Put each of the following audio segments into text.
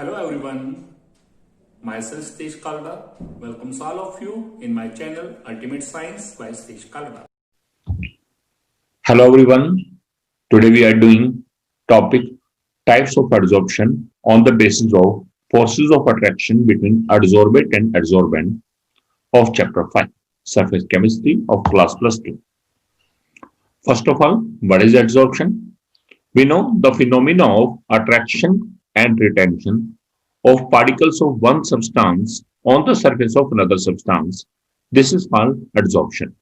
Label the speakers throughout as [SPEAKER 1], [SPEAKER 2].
[SPEAKER 1] Hello everyone, myself Satish Kalda welcomes all of you in my channel Ultimate Science by Satish Kalda.
[SPEAKER 2] Hello everyone. Today we are doing topic types of adsorption on the basis of forces of attraction between adsorbate and adsorbent of chapter 5 surface chemistry of class plus 2. First of all, what is adsorption? We know the phenomena of attraction and retention of particles of one substance on the surface of another substance. This is called adsorption.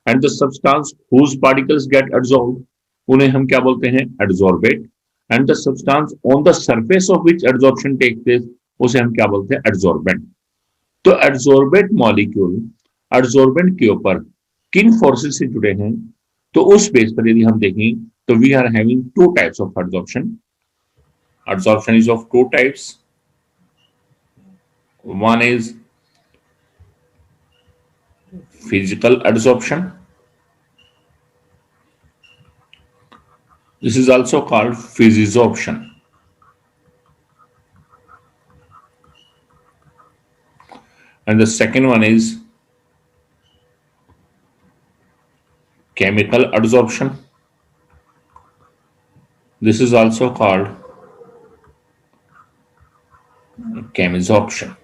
[SPEAKER 2] And the substance whose particles get adsorbed उन्हें हम क्या बोलते हैं adsorbate and the substance on the surface of which adsorption takes place उसे हम क्या बोलते हैं adsorbent. तो adsorbate molecule adsorbent के ऊपर किन forces से जुड़े हैं तो उस बेस पर यदि हम देखें तो we are having two types of adsorption. Adsorption is of two types. One is physical adsorption. This is also called physisorption. And the second one is chemical adsorption. This is also called chemisorption.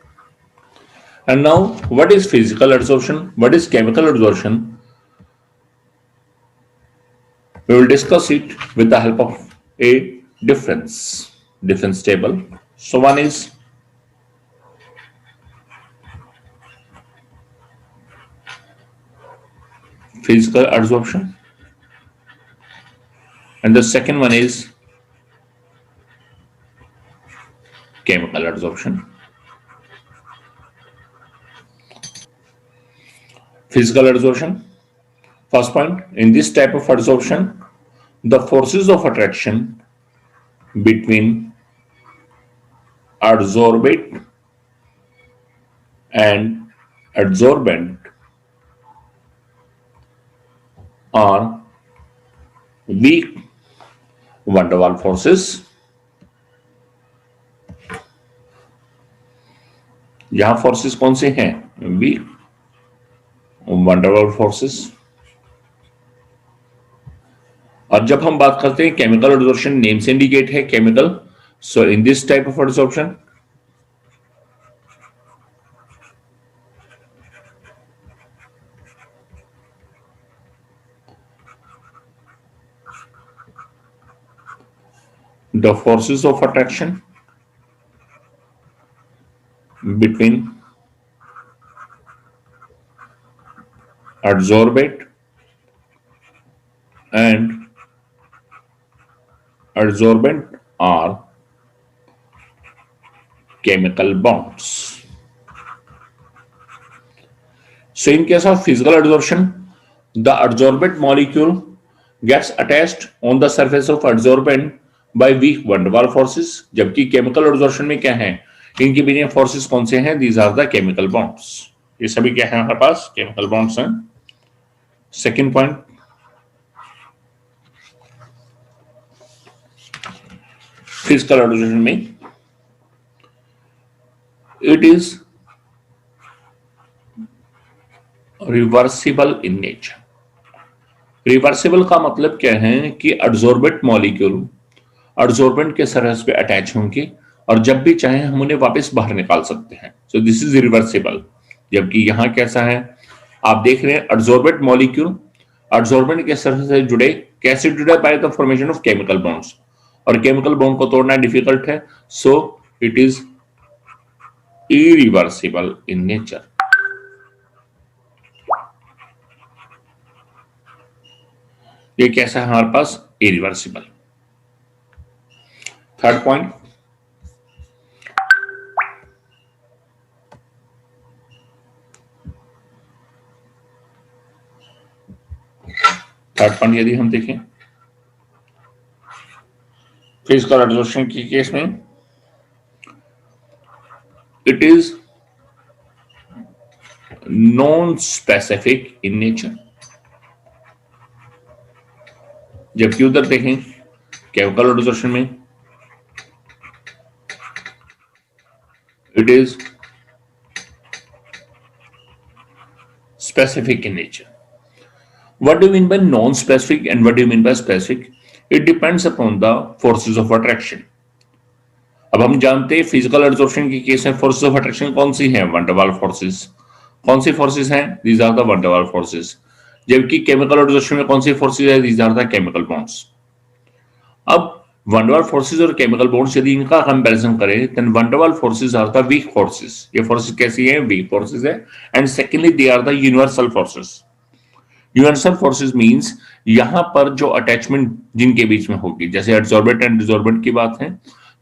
[SPEAKER 2] And now, what is physical adsorption? What is chemical adsorption? We will discuss it with the help of a difference table. So one is physical adsorption and the second one is chemical adsorption. Physical adsorption. First point, in this type of adsorption, the forces of attraction between adsorbate and adsorbent are weak van der Waals forces. यहां forces कौन से हैं? Weak van der Waals forces. और जब हम बात करते हैं केमिकल एडसॉर्प्शन, नेम से इंडिकेट है chemical. So in this type of adsorption the forces of attraction between adsorbate and adsorbent are chemical bonds. So in case of physical adsorption, the adsorbate molecule gets attached on the surface of adsorbent by weak van der Waals forces. जबकि chemical adsorption में क्या है? इनके बीच forces कौन से हैं? These are the chemical bonds. ये सभी क्या है हमारे पास? Chemical bonds हैं. Second point, physical adsorption में it is reversible in nature. Reversible का मतलब क्या है कि एडसॉर्बेंट मॉलिक्यूल एडसॉर्बेंट के सरफेस पे अटैच होंगे और जब भी चाहे हम उन्हें वापस बाहर निकाल सकते हैं. So this is reversible. जबकि यहां कैसा है, आप देख रहे हैं एडसॉर्बेंट मॉलिक्यूल एडसॉर्बेंट के सरफेस से जुड़े, कैसे जुड़े? By the formation of chemical bonds. और केमिकल बॉन्ड को तोड़ना डिफिकल्ट है. So it is irreversible in nature. ये कैसा है हमारे पास? इरिवर्सिबल. थर्ड पॉइंट, यदि हम देखें फिजिकल एडसॉर्प्शन के केस में it is non specific in nature. जबकि उधर देखें केमिकल एडसॉर्प्शन में It is specific in nature. What do you mean by non-specific and what do you mean by specific? It depends upon the forces of attraction. अब हम जानते हैं physical absorption के case में फोर्सेस ऑफ अट्रैक्शन कौन सी हैं? Van der Waals forces. कौन सी फोर्सेस हैं? These are the van der Waals forces. जबकि केमिकल एब्जॉर्प्शन में कौन सी फोर्सेस है? These are the chemical bonds. अब वन डर वाल्स फोर्सेस और केमिकल बॉन्ड्स यदि इनका कंपैरिजन करें then van der Waals forces are the weak forces. ये फोर्सेस कैसी हैं? वीक फोर्सेस है. And secondly they are the universal forces. Universal forces means यहां पर जो अटैचमेंट जिनके बीच में होगी, जैसे एडसॉर्बेंट एंड डिसॉर्बेंट की बात है,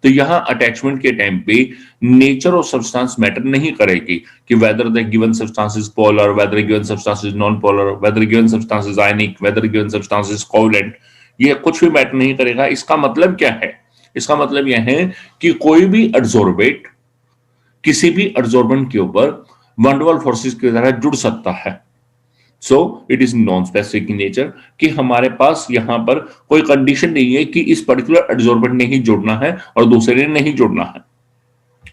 [SPEAKER 2] तो यहां अटैचमेंट के टाइम पे नेचर ऑफ सब्सटेंस मैटर नहीं करेगी कि whether the given substance is polar, weather given substance is non polar, weather given substance is ionic, weather given substance is covalent. ये कुछ भी मैटर नहीं करेगा. इसका मतलब क्या है? इसका मतलब यह है कि कोई भी एडसॉर्बेंट किसी भी एडसॉर्बेंट के ऊपर वन डर वाल्स फोर्सेस की तरह जुड़ सकता है. So it is non specific in nature कि हमारे पास यहां पर कोई कंडीशन नहीं है कि इस पर्टिकुलर एडसॉर्बेंट ने ही जुड़ना है और दूसरे ने नहीं जुड़ना है.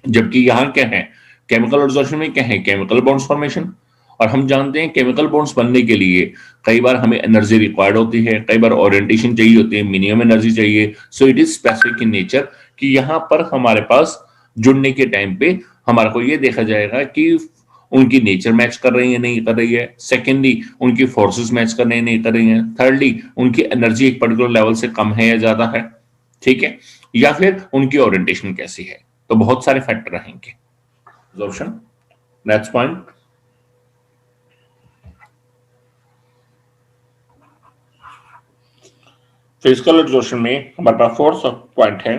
[SPEAKER 2] जबकि यहां क्या है? केमिकल एब्जॉर्प्शन में क्या है? Chemical bonds formation. और हम जानते हैं केमिकल बॉन्ड्स बनने के लिए कई बार हमें एनर्जी रिक्वायर्ड होती है, कई बार ओरिएंटेशन चाहिए होती है, मिनिमम एनर्जी चाहिए. So it is specific in nature कि यहां पर हमारे पास जुड़ने के टाइम पे हमारे को यह देखा जाएगा कि उनकी नेचर मैच कर रही है नहीं कर रही है. सेकेंडली उनकी फोर्सेस मैच कर रही है नहीं कर रही है. थर्डली उनकी एनर्जी एक पर्टिकुलर लेवल से कम है या ज्यादा है. ठीक है. या फिर उनकी ओरिएंटेशन कैसी है. तो बहुत सारे फैक्टर रहेंगे. Absorption next point. Physical absorption में हमारे पास फोर्थ पॉइंट है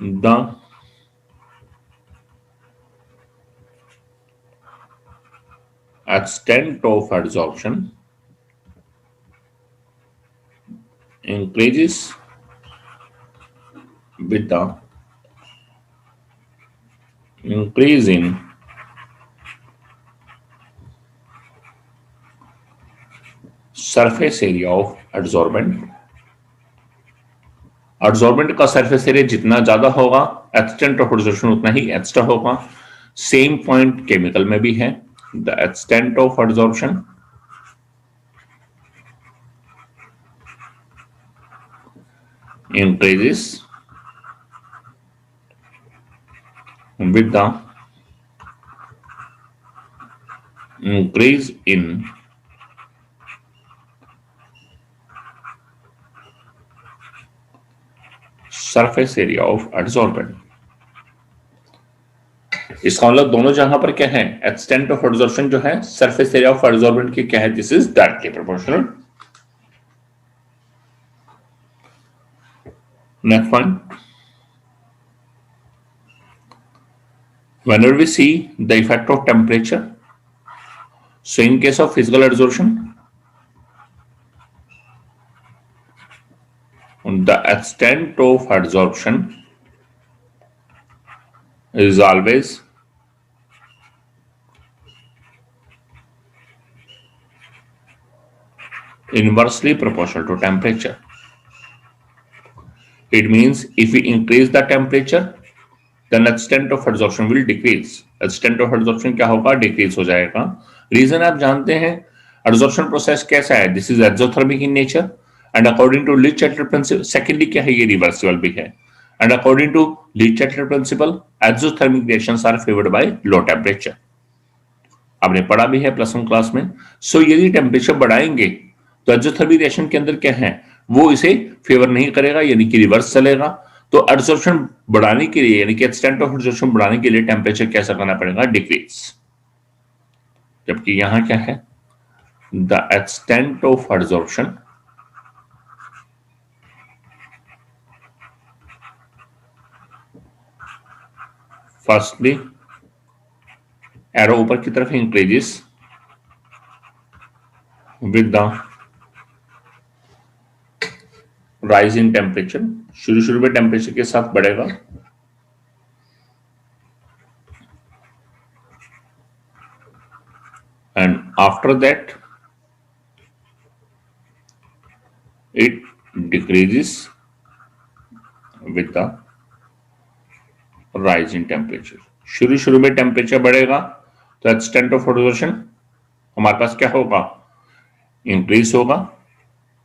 [SPEAKER 2] the extent of adsorption increases with the increase in surface area of adsorbent. adsorbent का surface area जितना ज्यादा होगा extent of adsorption उतना ही एक्स्ट्रा होगा. सेम पॉइंट केमिकल में भी है. The extent of adsorption increases with the increase in surface area of adsorbent. इसका मतलब दोनों जहां पर क्या है? एक्सटेंट ऑफ एब्जॉर्प्शन जो है सरफेस एरिया ऑफ एब्जॉर्बेंट की क्या है? This is directly proportional. Next point. whenever we see the effect of temperature, so in case of physical adsorption the extent of adsorption is always inversely proportional to temperature. It means if we increase the temperature then extent of adsorption will decrease. Extent of adsorption क्या होगा? Decrease हो जाएगा. Reason आप जानते हैं. Adsorption process कैसा है? This is exothermic in nature and according to Le-Chatelier principle. Secondly क्या है? ये reversible भी है. And according to Le-Chatelier principle, exothermic reactions are favored by low temperature. आपने पढ़ा भी है प्लस वन क्लास में. सो यदि टेम्परेचर बढ़ाएंगे तो एक्सोथर्मिक रिएक्शन के अंदर क्या है? वो इसे फेवर नहीं करेगा, यानी कि रिवर्स चलेगा. तो एब्जॉर्प्शन बढ़ाने के लिए यानी कि एक्सटेंट ऑफ एब्जॉर्प्शन बढ़ाने के लिए टेम्परेचर कैसा करना पड़ेगा? डिक्रीज. जबकि यहां क्या है? The extent of absorption firstly arrow ऊपर की तरफ increases with the rise in temperature. शुरू में टेम्परेचर के साथ बढ़ेगा and after that it decreases with the rise in temperature. शुरू में टेम्परेचर बढ़ेगा तो एक्सटेंट ऑफ एब्जॉर्प्शन हमारे पास क्या होगा, इंक्रीज होगा,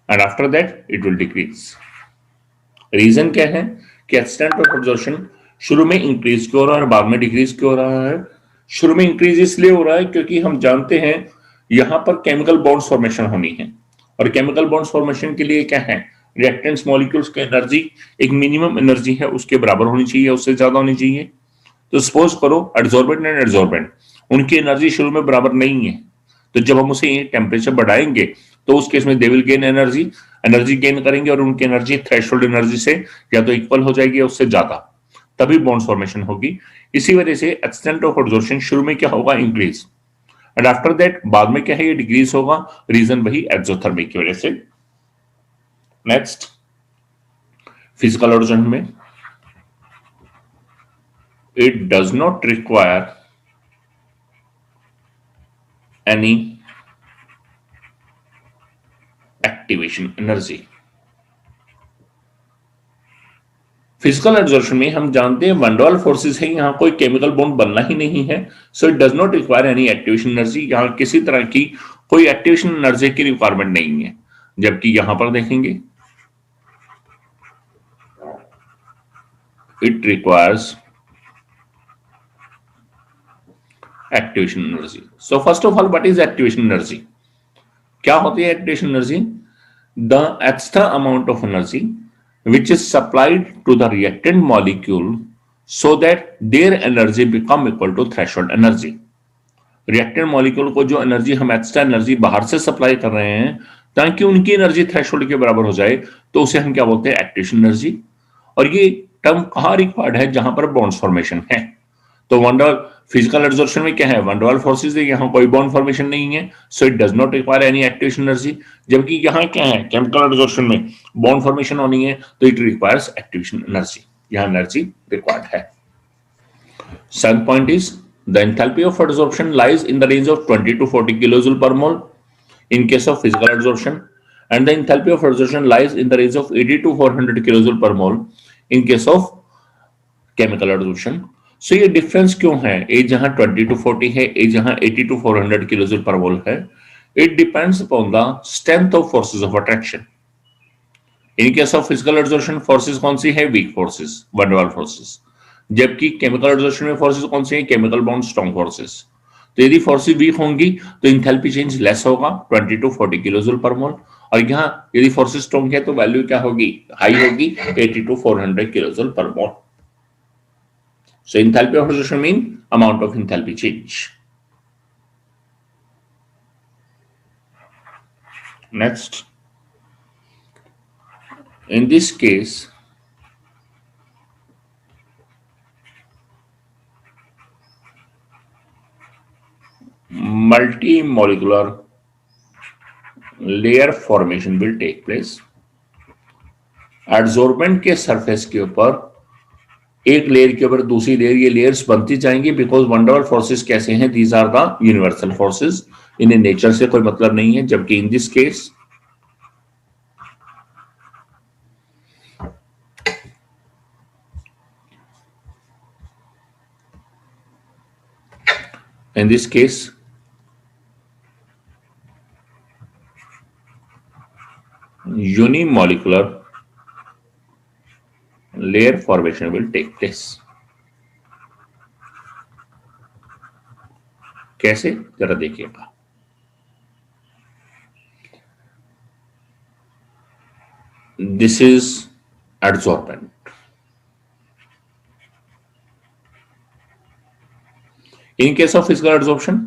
[SPEAKER 2] and after that it will decrease. Reason क्या है कि एक्सटेंट ऑफ एब्जॉर्प्शन शुरू में इंक्रीज क्यों हो रहा है और बाद में डिक्रीज क्यों हो रहा है। शुरू में इंक्रीज इसलिए हो रहा है क्योंकि हम जानते हैं यहां पर केमिकल बॉन्ड्स फॉर्मेशन होनी है, और केमिकल बॉन्ड्स फॉर्मेशन के लिए क्या है, रिएक्टेंट्स मॉलिक्यूल्स की एनर्जी एक मिनिमम एनर्जी है उसके बराबर होनी चाहिए, उससे ज्यादा होनी चाहिए। तो सपोज करो एडसॉर्बेंट एंड एडसॉर्बेंट, उनकी एनर्जी शुरू में बराबर नहीं है, तो जब हम उसे टेम्परेचर बढ़ाएंगे तो उस केस में they will gain energy gain करेंगे, और उनकी एनर्जी थ्रेशोल्ड एनर्जी से या तो इक्वल हो जाएगी या उससे ज्यादा, तभी बॉन्ड फॉर्मेशन होगी। इसी वजह से एक्सटेंट ऑफ एब्जॉर्प्शन शुरू में क्या होगा, इंक्रीज, एंड आफ्टर दैट बाद में क्या है, ये डिक्रीज होगा। रीजन वही एक्सोथर्मिक की वजह से। नेक्स्ट, फिजिकल एब्जॉर्प्शन में it does not require any activation energy. Physical absorption में हम जानते हैं वन डॉल फोर्सेस है, यहां कोई केमिकल बॉन्ड बनना ही नहीं है, so it does not require any activation energy. यहां किसी तरह की कोई एक्टिवेशन एनर्जी की रिक्वायरमेंट नहीं है, जबकि यहां पर देखेंगे it requires activation energy. So first of all what is activation energy, क्या होती है activation energy? The extra amount of energy which is supplied to the reactant molecule so that their energy become equal to threshold energy. Reactant molecule को जो energy हम extra energy बाहर से supply कर रहे हैं ताकि उनकी एनर्जी थ्रेशोल्ड के बराबर हो जाए, तो उसे हम क्या बोलते हैं, एक्टिवेशन एनर्जी। और ये टर्म कहां रिक्वायर्ड है, जहां पर बॉन्ड फॉर्मेशन है। तो वंडर फिजिकल एब्जॉर्प्शन में क्या है, वंडरवाल फोर्सेस है, यहां कोई बॉन्ड फॉर्मेशन नहीं है, so it does not require any activation energy. जबकि यहां क्या है, केमिकल एब्जॉर्प्शन में बॉन्ड फॉर्मेशन होनी है, तो इट रिक्वायर्स एक्टिवेशन एनर्जी, यहां एनर्जी रिक्वायर्ड है। Second point is the enthalpy of absorption lies in the range of 20 to 40 kilojule per mole in case of physical absorption, and the enthalpy of absorption lies in the range of 80 to 400 kilojule per mole in case of chemical absorption. So ये difference क्यों है, ए जहां 20 to 40 है, ए जहां 80 to 400 kilojule per mole है? It depends upon the strength of forces of attraction. In case of physical absorption forces कौन सी है, weak forces, van der Waals forces, जबकि केमिकल एब्जॉर्प्शन में फोर्सेस कौन सी है, केमिकल बॉन्ड स्ट्रॉन्ग फोर्सेस। तो यदि forces week होंगी तो इंथैल्पी चेंज लेस होगा, 20 to 40 किलोजूल पर मोल, और यहाँ यदि फोर्सेस स्ट्रॉन्ग है तो वैल्यू क्या होगी, हाई होगी, 80 to 400 kilojoule per mole. So enthalpy of absorption mean amount of enthalpy change. Next, in this case multi-molecular layer formation will take place. Adsorbent के surface के ऊपर एक लेयर के ऊपर दूसरी लेयर, ये लेयर्स बनती जाएंगी, बिकॉज वन डबल फोर्सेस कैसे हैं, these are the universal forces, इन्हें नेचर से कोई मतलब नहीं है। जबकि in this case unimolecular layer formation will take place. कैसे, जरा देखिएगा। This is adsorbent. In case of physical adsorption,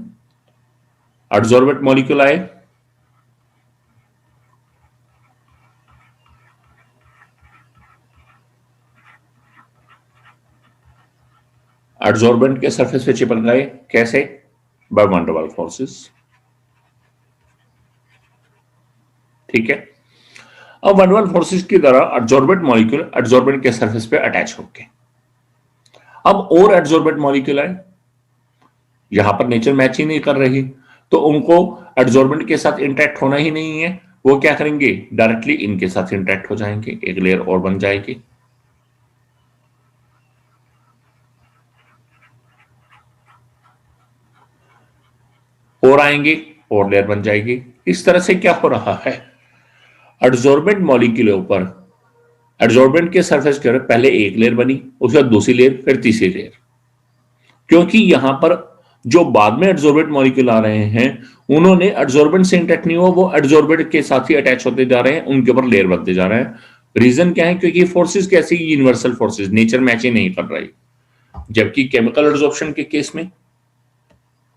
[SPEAKER 2] adsorbent molecule आए, एडजॉर्बेंट के सरफेस पे चिपक गए, कैसे, by van der Waals forces. ठीक है, अब वन डर वाल्स फोर्सेस की तरह एडजॉर्बेंट मॉलिक्यूल एडजॉर्बेंट के सरफेस पे अटैच होके, अब और एडजॉर्बेंट मॉलिक्यूल आए, यहां पर नेचर मैच ही नहीं कर रही, तो उनको एडजॉर्बेंट के साथ इंटरेक्ट होना ही नहीं है, वो क्या करेंगे, डायरेक्टली इनके साथ इंटरेक्ट हो जाएंगे, एक लेयर और बन जाएगी। और आएंगे और लेयर बन जाएगी। इस तरह से क्या हो रहा है, एडजॉर्बेंट मॉलिक्यूल ऊपर एडजॉर्बेंट के सरफेस के ऊपर पहले एक लेयर बनी, उसके बाद दूसरी लेयर, फिर तीसरी लेयर, क्योंकि यहां पर जो बाद में एडजॉर्बेंट मॉलिक्यूल आ रहे हैं उन्होंने एडजॉर्बेंट से इंटरेक्ट नहीं हुआ, वो एडजॉर्बेंट के साथ ही अटैच होते जा रहे हैं, उनके ऊपर लेयर बनते जा रहे हैं। रीजन क्या है, क्योंकि फोर्सेस कैसी यूनिवर्सल फोर्सेस, नेचर मैच ही नहीं कर रही। जबकि केमिकल एडजॉर्प्शन के केस में,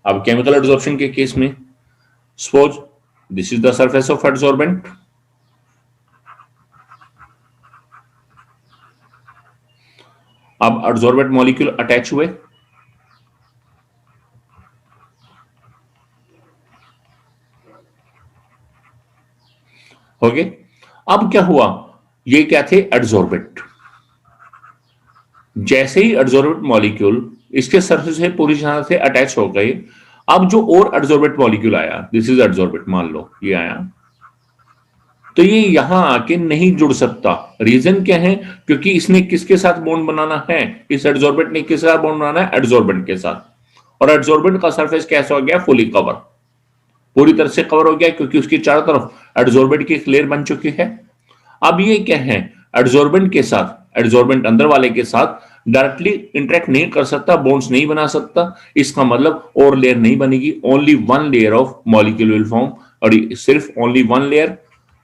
[SPEAKER 2] अब केमिकल एडजॉर्प्शन के केस में suppose this is the surface of adsorbent, अब एडजॉर्बेंट मॉलिक्यूल अटैच हुए, ओके। अब क्या हुआ, ये क्या थे, एडजॉर्बेंट। जैसे ही एडजॉर्बेंट मॉलिक्यूल इसके सरफेस से पूरी तरह से अटैच हो गए, अब जो और एडजॉर्बेंट मॉलिक्यूल आया, दिस इज एडजॉर्बेंट, मान लो ये आया, तो ये यहां आके नहीं जुड़ सकता। रीजन क्या है, क्योंकि इसने किसके साथ बॉन्ड बनाना है, इस एडजॉर्बेंट ने किसके साथ बॉन्ड बनाना है, एडजॉर्बेंट के साथ। और एडजॉर्बेंट का सरफेस कैसा हो गया, फुली कवर, पूरी तरह से कवर हो गया, क्योंकि उसकी चारों तरफ एडजॉर्बेंट की एक लेयर बन चुकी है। अब ये क्या है, एडजॉर्बेंट के साथ, एडजॉर्बेंट अंदर वाले के साथ डायरेक्टली इंटरेक्ट नहीं कर सकता, बॉन्ड्स नहीं बना सकता। इसका मतलब और लेयर नहीं बनेगी, only one layer of molecule will form, और सिर्फ ओनली वन लेयर,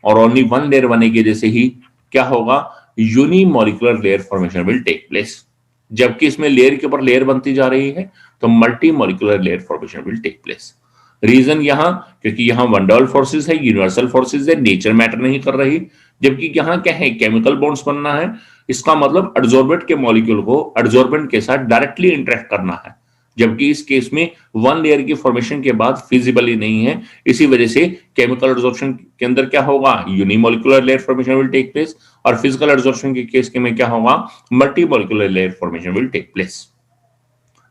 [SPEAKER 2] और ओनली वन लेयर बनने की वजह से ही क्या होगा, unimolecular layer formation will take place. जबकि इसमें लेयर के ऊपर लेयर बनती जा रही है, तो multi molecular layer formation will take place. Reason यहां, क्योंकि यहां वंडरवल फोर्सेस है, यूनिवर्सल फोर्सेस है, नेचर मैटर नहीं कर रही। जबकि यहां क्या है, केमिकल बॉन्ड्स बनना है। इसका मतलब एडजॉर्बेंट के मॉलिक्यूल को एडजॉर्बेंट के साथ डायरेक्टली इंटरेक्ट करना है, जबकि इस केस में वन लेयर की फॉर्मेशन के बाद फिजिबल ही नहीं है। इसी वजह से केमिकल एडजॉर्प्शन के अंदर क्या होगा, unimolecular layer formation will take place, और फिजिकल एडजॉर्प्शन के केस में क्या होगा, multimolecular layer formation will take place.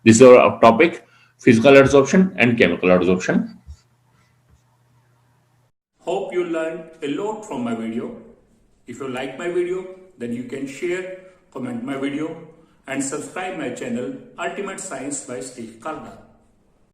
[SPEAKER 2] This is our topic, physical absorption and chemical absorption.
[SPEAKER 1] Hope you learned a lot from my video. If you like my video, then you can share, comment my video and subscribe my channel Ultimate Science by Steve Kalda.